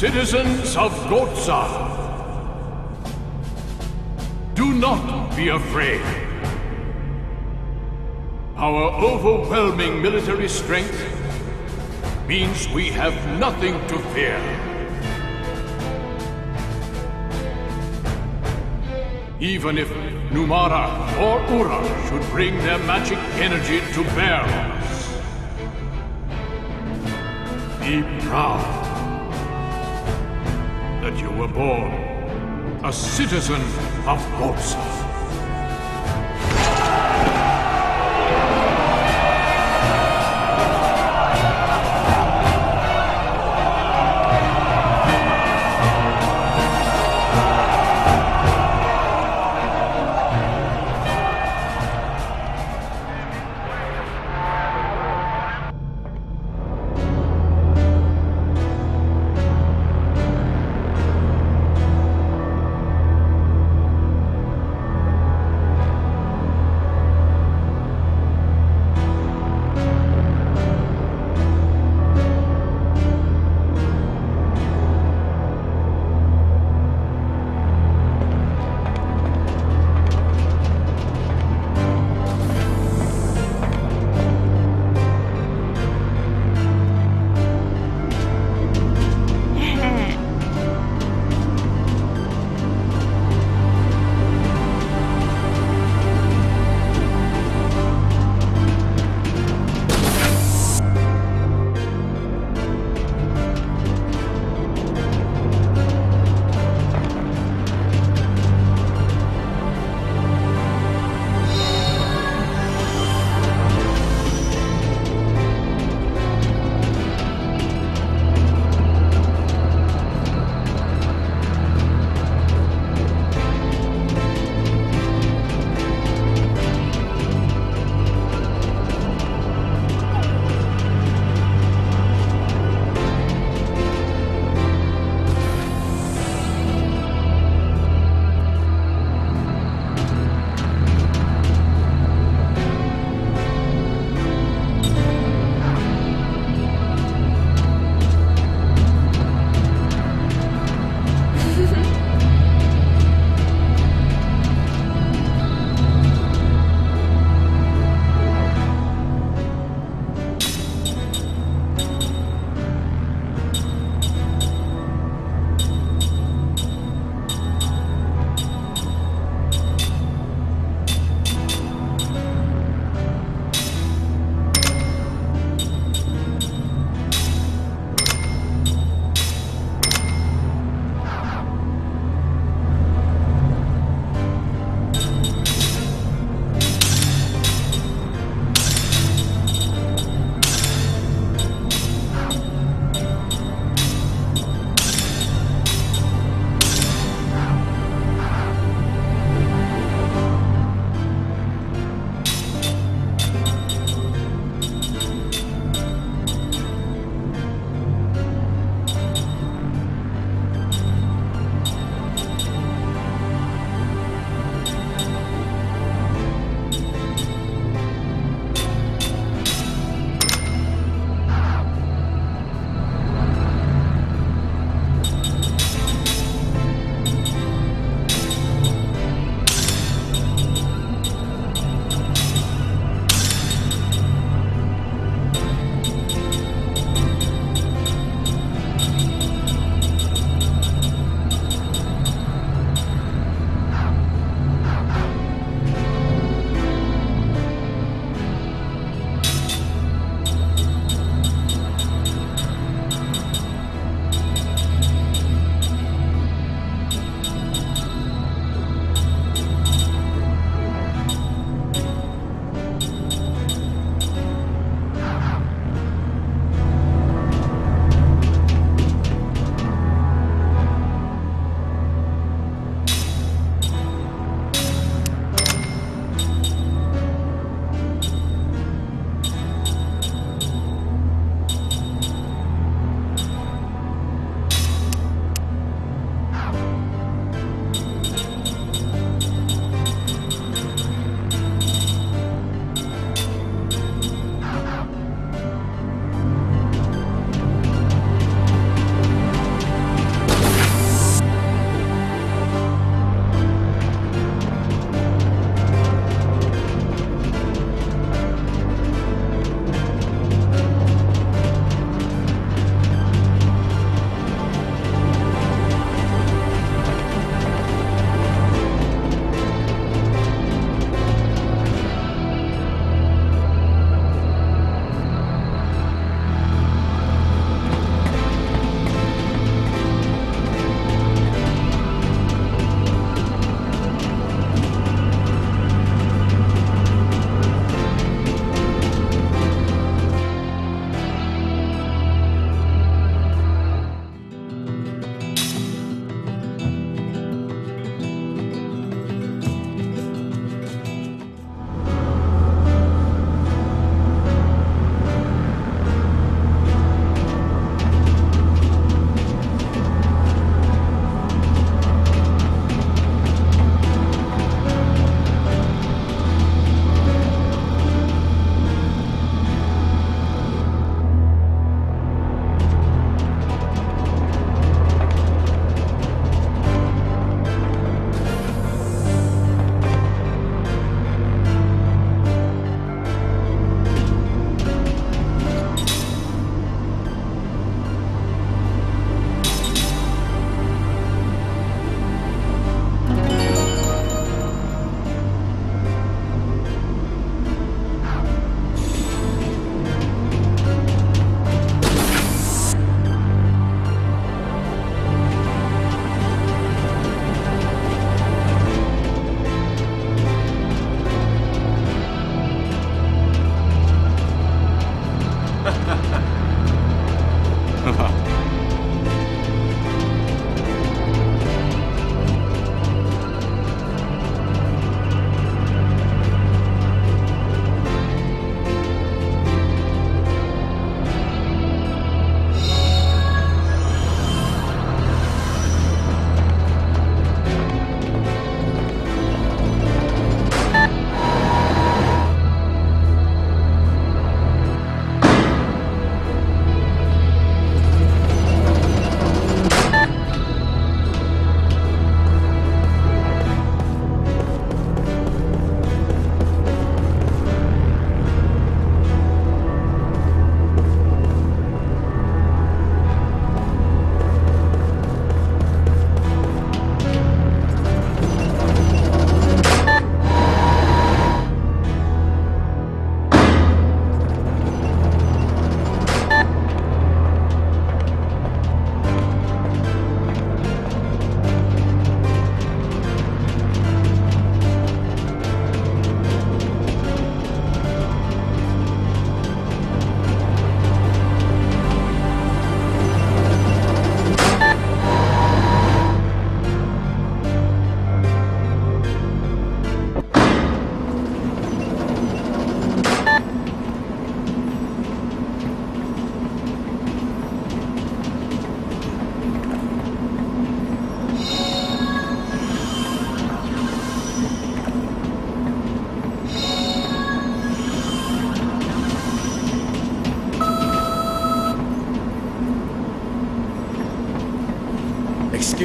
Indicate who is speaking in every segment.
Speaker 1: Citizens of Gohtza, do not be afraid. Our overwhelming military strength means we have nothing to fear. Even if Numara or Ura should bring their magic energy to bear on us, be proud that you were born a citizen of Gohtza.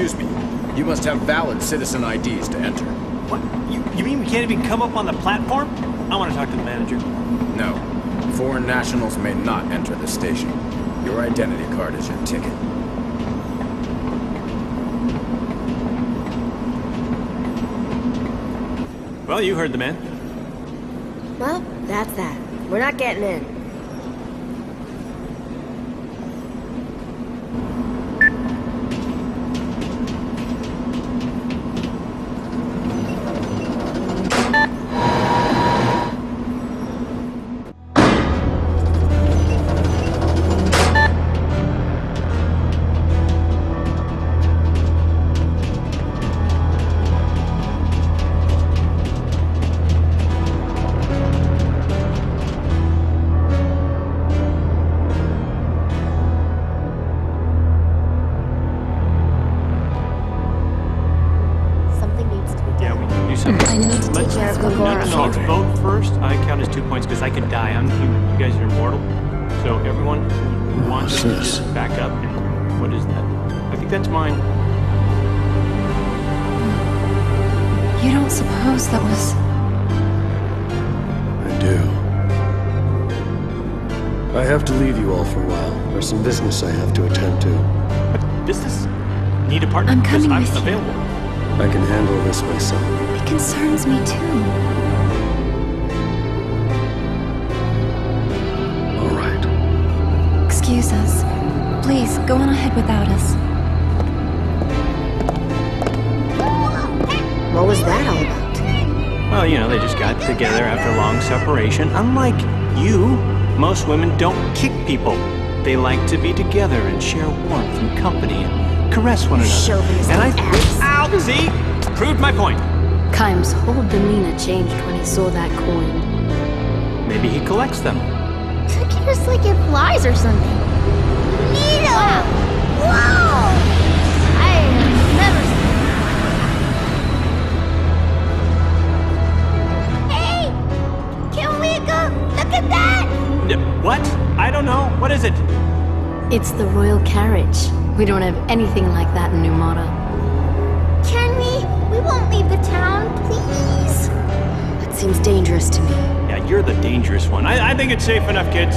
Speaker 2: Excuse me. You must have valid citizen IDs to enter.
Speaker 3: What? You mean we can't even come up on the platform? I want to talk to the manager.
Speaker 2: No. Foreign nationals may not enter the station. Your identity card is your ticket.
Speaker 3: Well, you heard the man.
Speaker 4: Well, that's that. We're not getting in.
Speaker 3: Let's vote first. I count as 2 points because I could die. You guys are immortal. So everyone who wants to just back up. And what is that? I think that's mine.
Speaker 5: You don't suppose that was...
Speaker 6: I do. I have to leave you all for a while. There's some business I have to attend to.
Speaker 3: But business? Need a partner?
Speaker 5: I'm coming
Speaker 3: I'm
Speaker 5: with you.
Speaker 3: available.
Speaker 6: I can handle this myself.
Speaker 5: It concerns me too.
Speaker 6: All right.
Speaker 5: Excuse us. Please, go on ahead without us.
Speaker 4: What was that all about?
Speaker 3: Well, you know, they just got together after a long separation. Unlike you, most women don't kick people. They like to be together and share warmth and company and caress one another.
Speaker 4: Chauvinist
Speaker 3: And
Speaker 4: ass.
Speaker 3: Ow! See? Proved my point.
Speaker 4: Kaim's whole demeanor changed when he saw that coin.
Speaker 3: Maybe he collects them.
Speaker 7: Figures like it flies or something. Neato! Whoa! I have never seen. Hey! Can we go look at that?
Speaker 3: What? I don't know. What is it?
Speaker 4: It's the royal carriage. We don't have anything like that in Numara.
Speaker 7: Can we? We won't leave the town, please.
Speaker 4: That seems dangerous to me.
Speaker 3: Yeah, you're the dangerous one. I think it's safe enough, kids.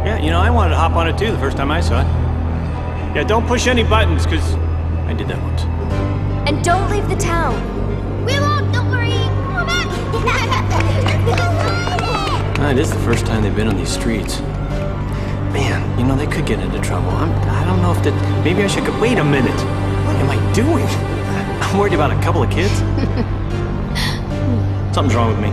Speaker 3: Yeah, you know, I wanted to hop on it too the first time I saw it. Yeah, don't push any buttons, because I did that once.
Speaker 4: And don't leave the town.
Speaker 7: We won't, don't worry. Come on back.
Speaker 3: It is the first time they've been on these streets. Man, you know, they could get into trouble. I don't know if that... Maybe I should go... Wait a minute. What am I doing? I'm worried about a couple of kids. Something's wrong with me.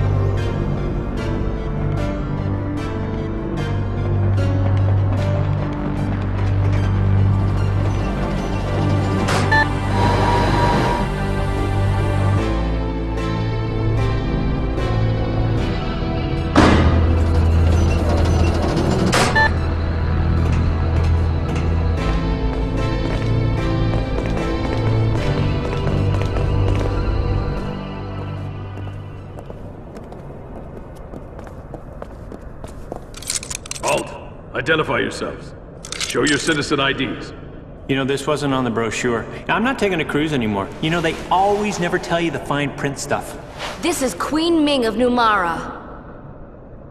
Speaker 1: Identify yourselves. Show your citizen IDs.
Speaker 3: You know, this wasn't on the brochure. Now, I'm not taking a cruise anymore. You know, they always never tell you the fine print stuff.
Speaker 4: This is Queen Ming of Numara.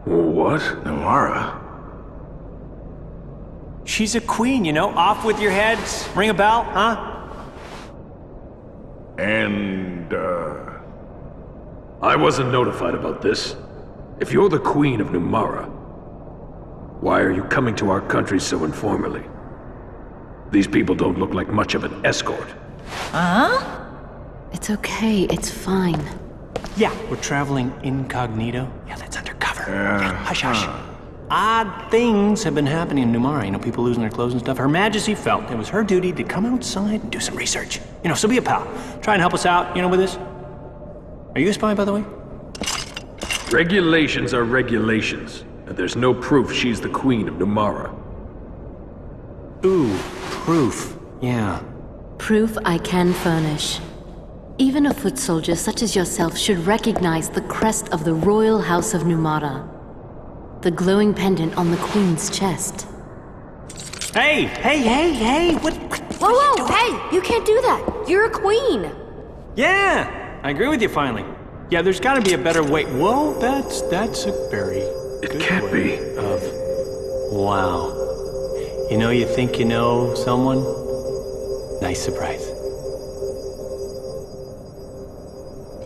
Speaker 1: What? Numara?
Speaker 3: She's a queen, you know? Off with your heads. Ring a bell, huh?
Speaker 1: And, I wasn't notified about this. If you're the Queen of Numara, why are you coming to our country so informally? These people don't look like much of an escort.
Speaker 5: Huh?
Speaker 4: It's okay, it's fine.
Speaker 3: Yeah, we're traveling incognito. Yeah, that's undercover. Yeah, hush, hush. Odd things have been happening in Numara. You know, people losing their clothes and stuff. Her Majesty felt it was her duty to come outside and do some research. You know, so be a pal. Try and help us out, you know, with this. Are you a spy, by the way?
Speaker 1: Regulations are regulations. And there's no proof she's the Queen of Numara.
Speaker 3: Ooh, proof. Yeah.
Speaker 4: Proof I can furnish. Even a foot soldier such as yourself should recognize the crest of the Royal House of Numara. The glowing pendant on the Queen's chest.
Speaker 3: Hey! What?
Speaker 4: Whoa, whoa, hey! You can't do that! You're a queen!
Speaker 3: Yeah! I agree with you finally. Yeah, there's gotta be a better way. Whoa, that's a very
Speaker 1: It
Speaker 3: good
Speaker 1: can't
Speaker 3: way
Speaker 1: be.
Speaker 3: of... Wow. You know you think you know someone? Nice surprise.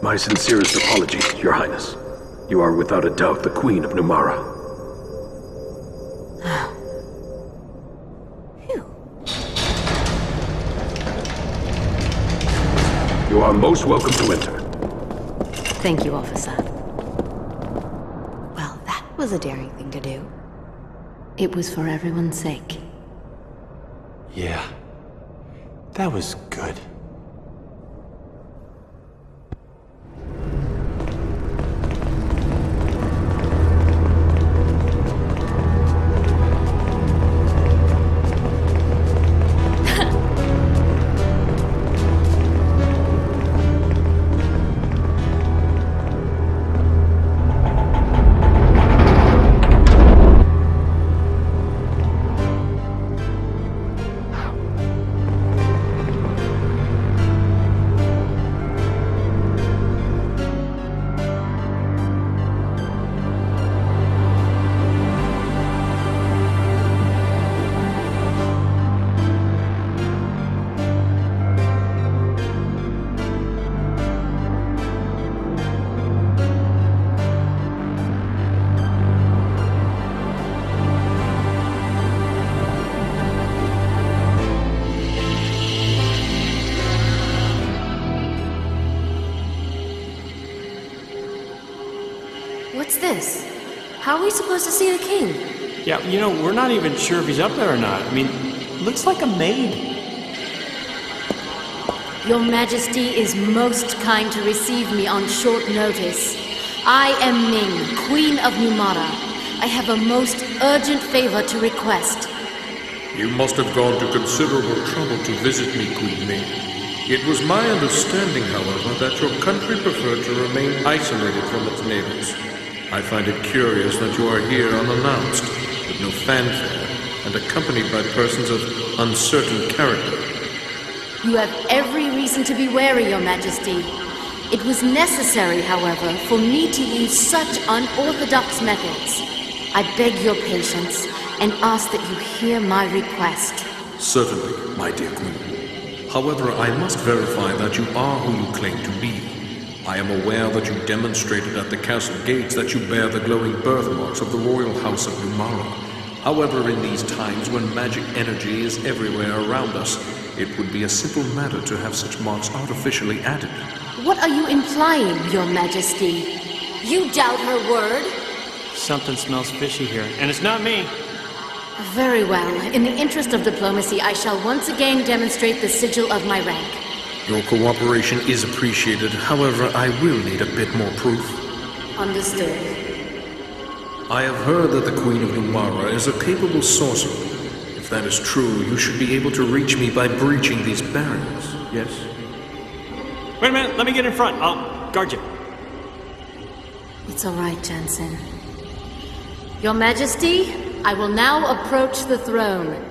Speaker 1: My sincerest apologies, Your Highness. You are without a doubt the Queen of Numara. You are most welcome to enter.
Speaker 4: Thank you, officer. Well, that was a daring thing to do. It was for everyone's sake.
Speaker 3: Yeah. That was good.
Speaker 4: What's this? How are we supposed to see the king?
Speaker 3: Yeah, you know, we're not even sure if he's up there or not. I mean, looks like a maid.
Speaker 4: Your Majesty is most kind to receive me on short notice. I am Ming, Queen of Numara. I have a most urgent favor to request.
Speaker 8: You must have gone to considerable trouble to visit me, Queen Ming. It was my understanding, however, that your country preferred to remain isolated from its neighbors. I find it curious that you are here unannounced, with no fanfare, and accompanied by persons of uncertain character.
Speaker 4: You have every reason to be wary, Your Majesty. It was necessary, however, for me to use such unorthodox methods. I beg your patience and ask that you hear my request.
Speaker 8: Certainly, my dear Queen. However, I must verify that you are who you claim to be. I am aware that you demonstrated at the castle gates that you bear the glowing birthmarks of the royal house of Numara. However, in these times when magic energy is everywhere around us, it would be a simple matter to have such marks artificially added.
Speaker 4: What are you implying, Your Majesty? You doubt her word?
Speaker 3: Something smells fishy here, and it's not me.
Speaker 4: Very well. In the interest of diplomacy, I shall once again demonstrate the sigil of my rank.
Speaker 8: Your cooperation is appreciated. However, I will need a bit more proof.
Speaker 4: Understood.
Speaker 8: I have heard that the Queen of Numara is a capable sorcerer. If that is true, you should be able to reach me by breaching these barriers, yes?
Speaker 3: Wait a minute, let me get in front. I'll guard you.
Speaker 4: It's all right, Jansen. Your Majesty, I will now approach the throne.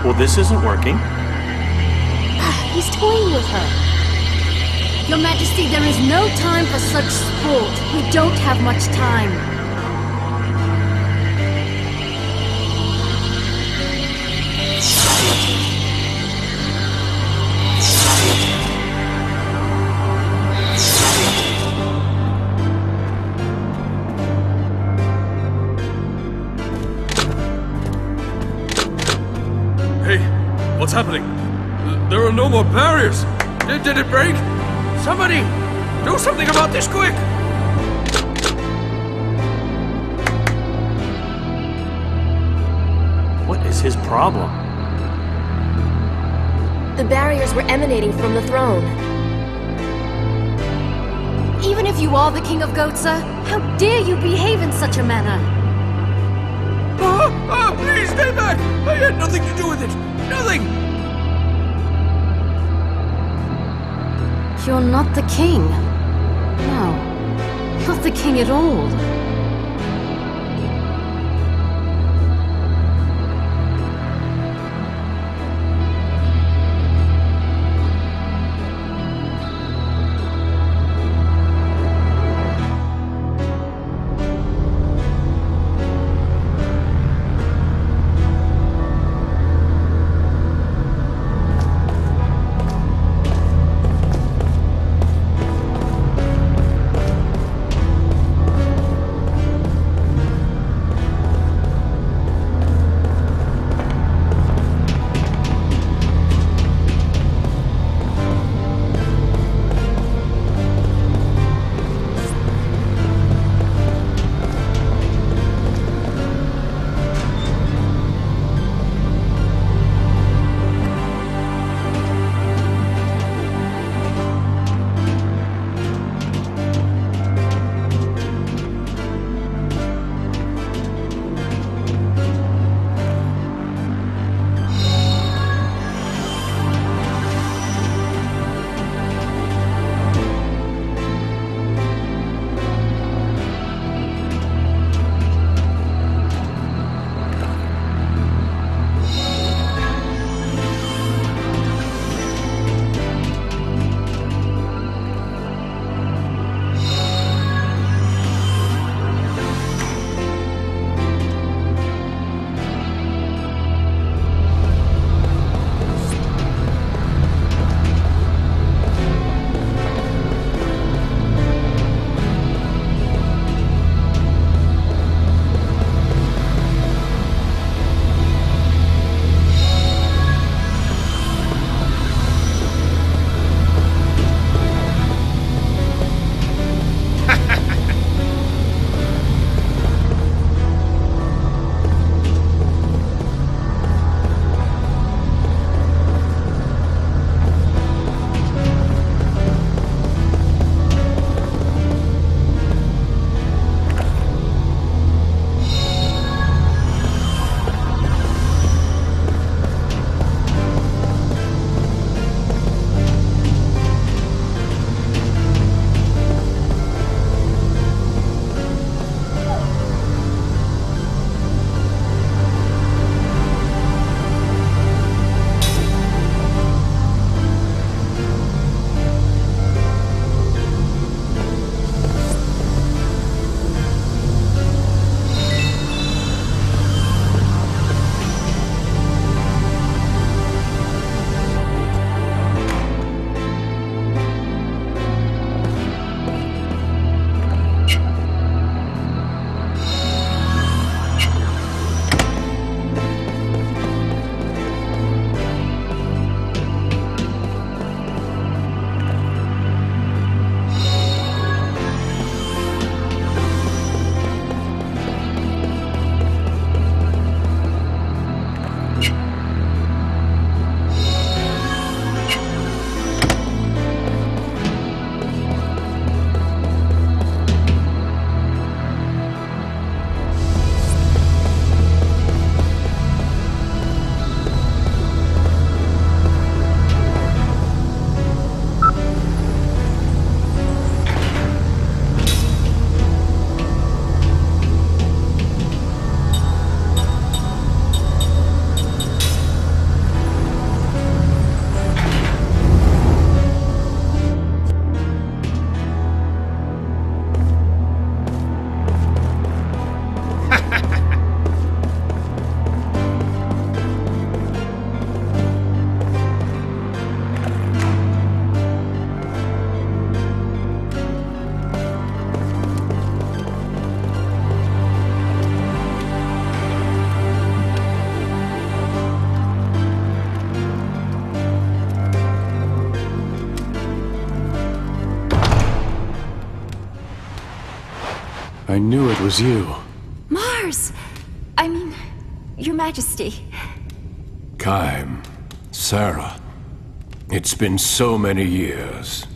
Speaker 3: Well, this isn't working.
Speaker 4: He's toying with her. Your Majesty, there is no time for such sport. We don't have much time.
Speaker 1: more barriers! Did it break? Somebody! Do something about this quick!
Speaker 3: What is his problem?
Speaker 9: The barriers were emanating from the throne.
Speaker 4: Even if you are the king of Gohtza, how dare you behave in such a manner?
Speaker 1: Please stay back! I had nothing to do with it! Nothing!
Speaker 4: You're not the king. No, not the king at all.
Speaker 6: I knew it was you.
Speaker 5: Mars! I mean, Your Majesty.
Speaker 10: Kaim, Sarah. It's been so many years.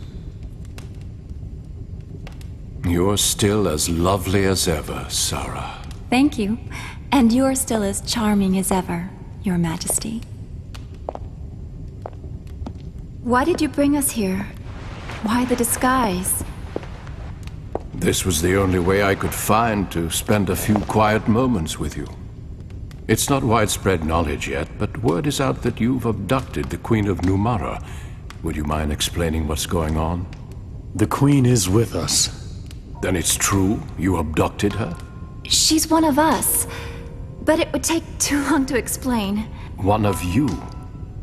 Speaker 10: You're still as lovely as ever, Sarah.
Speaker 5: Thank you. And you're still as charming as ever, Your Majesty. Why did you bring us here? Why the disguise?
Speaker 10: This was the only way I could find to spend a few quiet moments with you. It's not widespread knowledge yet, but word is out that you've abducted the Queen of Numara. Would you mind explaining what's going on?
Speaker 6: The Queen is with us.
Speaker 10: Then it's true? You abducted her?
Speaker 5: She's one of us. But it would take too long to explain.
Speaker 10: One of you?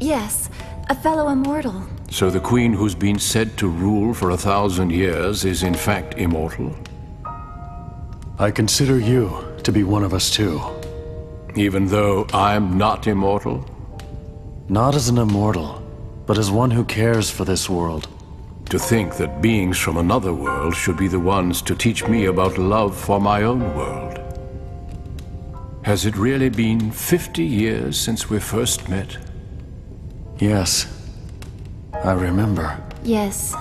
Speaker 5: Yes, a fellow immortal.
Speaker 10: So the Queen who's been said to rule for 1,000 years is in fact immortal?
Speaker 6: I consider you to be one of us too.
Speaker 10: Even though I'm not immortal?
Speaker 6: Not as an immortal, but as one who cares for this world.
Speaker 10: To think that beings from another world should be the ones to teach me about love for my own world. Has it really been 50 years since we first met?
Speaker 6: Yes. I remember.
Speaker 5: Yes.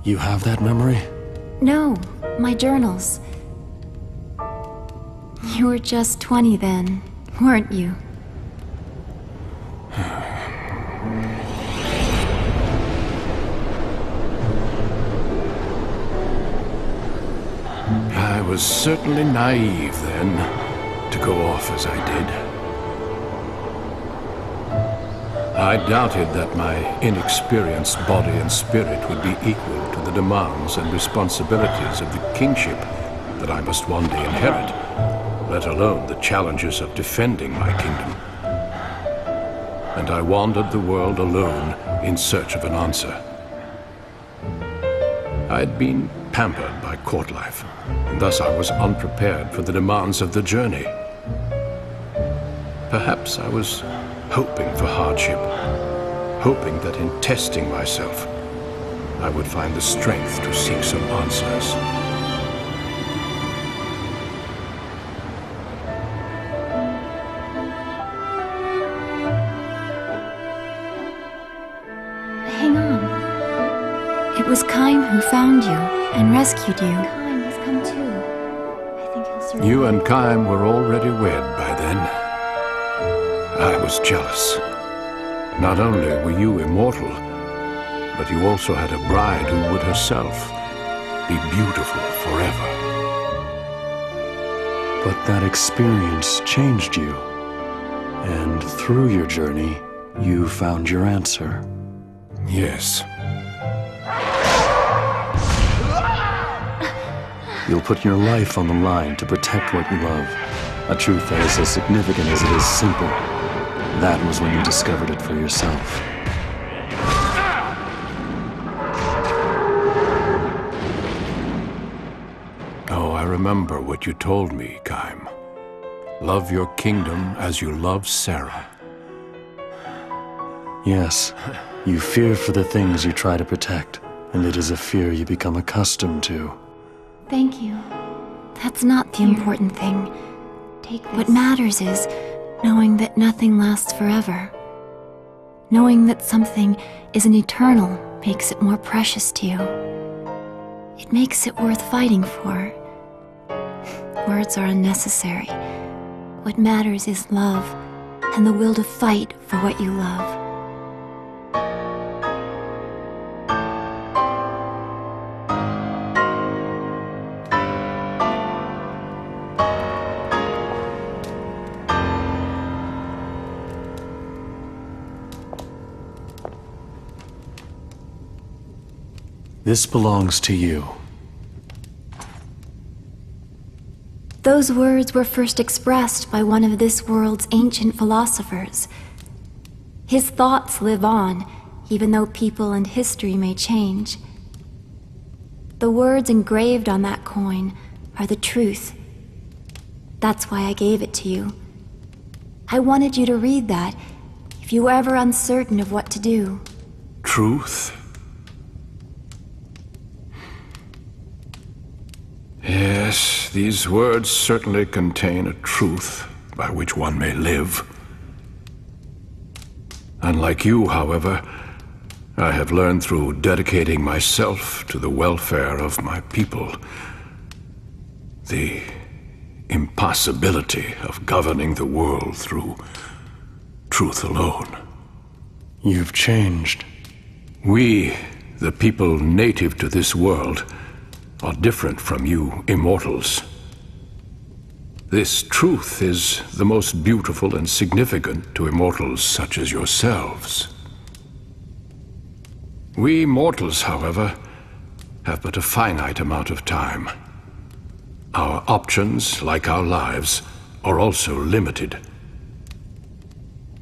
Speaker 6: You have that memory?
Speaker 5: No, my journals. You were just 20 then, weren't you?
Speaker 10: I was certainly naive then, to go off as I did. I doubted that my inexperienced body and spirit would be equal to the demands and responsibilities of the kingship that I must one day inherit, let alone the challenges of defending my kingdom. And I wandered the world alone in search of an answer. I'd been pampered by court life, and thus I was unprepared for the demands of the journey. Perhaps I was hoping for hardship, hoping that in testing myself, I would find the strength to seek some answers.
Speaker 5: Hang on. It was Kaim who found you and rescued you. Kaim has come too. I think he'll survive.
Speaker 10: You and Kaim were already wed by then. I was jealous. Not only were you immortal, but you also had a bride who would herself be beautiful forever.
Speaker 6: But that experience changed you. And through your journey, you found your answer.
Speaker 10: Yes.
Speaker 6: You'll put your life on the line to protect what you love. A truth that is as significant as it is simple. That was when you discovered it for yourself.
Speaker 10: Oh, I remember what you told me, Kaim. Love your kingdom as you love Sarah.
Speaker 6: Yes, you fear for the things you try to protect, and it is a fear you become accustomed to.
Speaker 5: Thank you. That's not the important thing.
Speaker 4: Take this.
Speaker 5: What matters is knowing that nothing lasts forever. Knowing that something isn't eternal makes it more precious to you. It makes it worth fighting for. Words are unnecessary. What matters is love and the will to fight for what you love.
Speaker 6: This belongs to you.
Speaker 5: Those words were first expressed by one of this world's ancient philosophers. His thoughts live on, even though people and history may change. The words engraved on that coin are the truth. That's why I gave it to you. I wanted you to read that, if you were ever uncertain of what to do.
Speaker 10: Truth? Yes, these words certainly contain a truth by which one may live. Unlike you, however, I have learned through dedicating myself to the welfare of my people the impossibility of governing the world through truth alone.
Speaker 6: You've changed.
Speaker 10: We, the people native to this world, are different from you immortals. This truth is the most beautiful and significant to immortals such as yourselves. We mortals, however, have but a finite amount of time. Our options, like our lives, are also limited.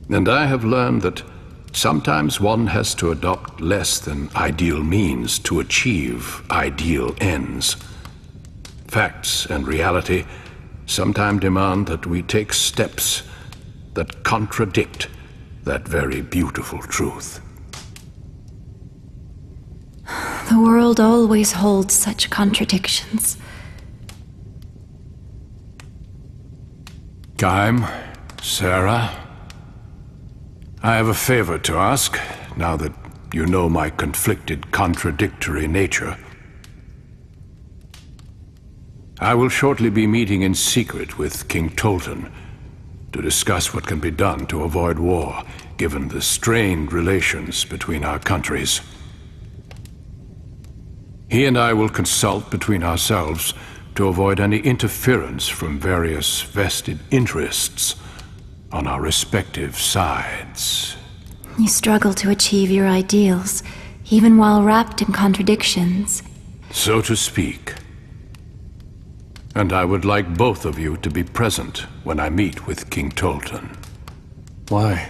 Speaker 10: And I have learned that sometimes one has to adopt less than ideal means to achieve ideal ends. Facts and reality sometimes demand that we take steps that contradict that very beautiful truth.
Speaker 5: The world always holds such contradictions.
Speaker 10: Gaim, Sarah, I have a favor to ask, now that you know my conflicted, contradictory nature. I will shortly be meeting in secret with King Tolton to discuss what can be done to avoid war, given the strained relations between our countries. He and I will consult between ourselves to avoid any interference from various vested interests on our respective sides.
Speaker 5: You struggle to achieve your ideals, even while wrapped in contradictions.
Speaker 10: So to speak. And I would like both of you to be present when I meet with King Tolton.
Speaker 6: Why?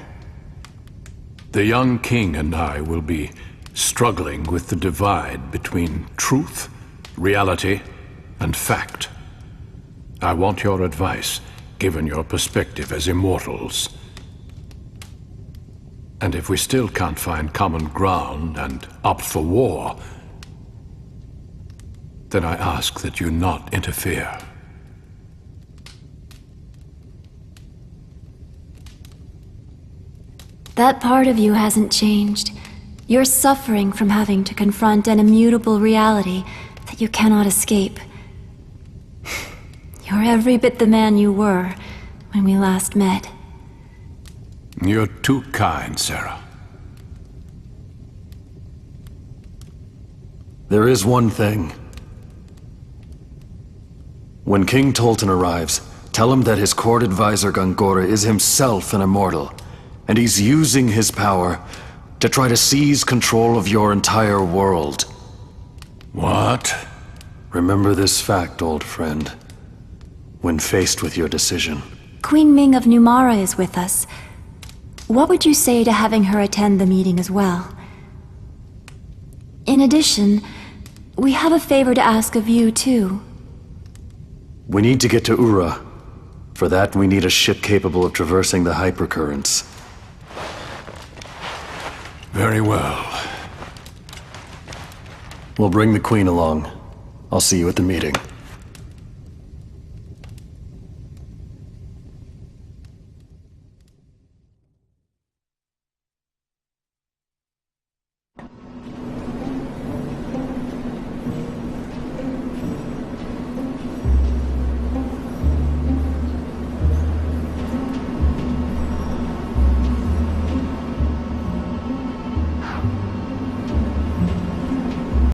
Speaker 10: The young king and I will be struggling with the divide between truth, reality, and fact. I want your advice, given your perspective as immortals. And if we still can't find common ground and opt for war, then I ask that you not interfere.
Speaker 5: That part of you hasn't changed. You're suffering from having to confront an immutable reality that you cannot escape. You're every bit the man you were when we last met.
Speaker 10: You're too kind, Sarah.
Speaker 6: There is one thing. When King Tolton arrives, tell him that his court advisor Gongora is himself an immortal, and he's using his power to try to seize control of your entire world.
Speaker 10: What?
Speaker 6: Remember this fact, old friend, when faced with your decision.
Speaker 5: Queen Ming of Numara is with us. What would you say to having her attend the meeting as well? In addition, we have a favor to ask of you, too.
Speaker 6: We need to get to Ura. For that, we need a ship capable of traversing the hypercurrents.
Speaker 10: Very well.
Speaker 6: We'll bring the Queen along. I'll see you at the meeting.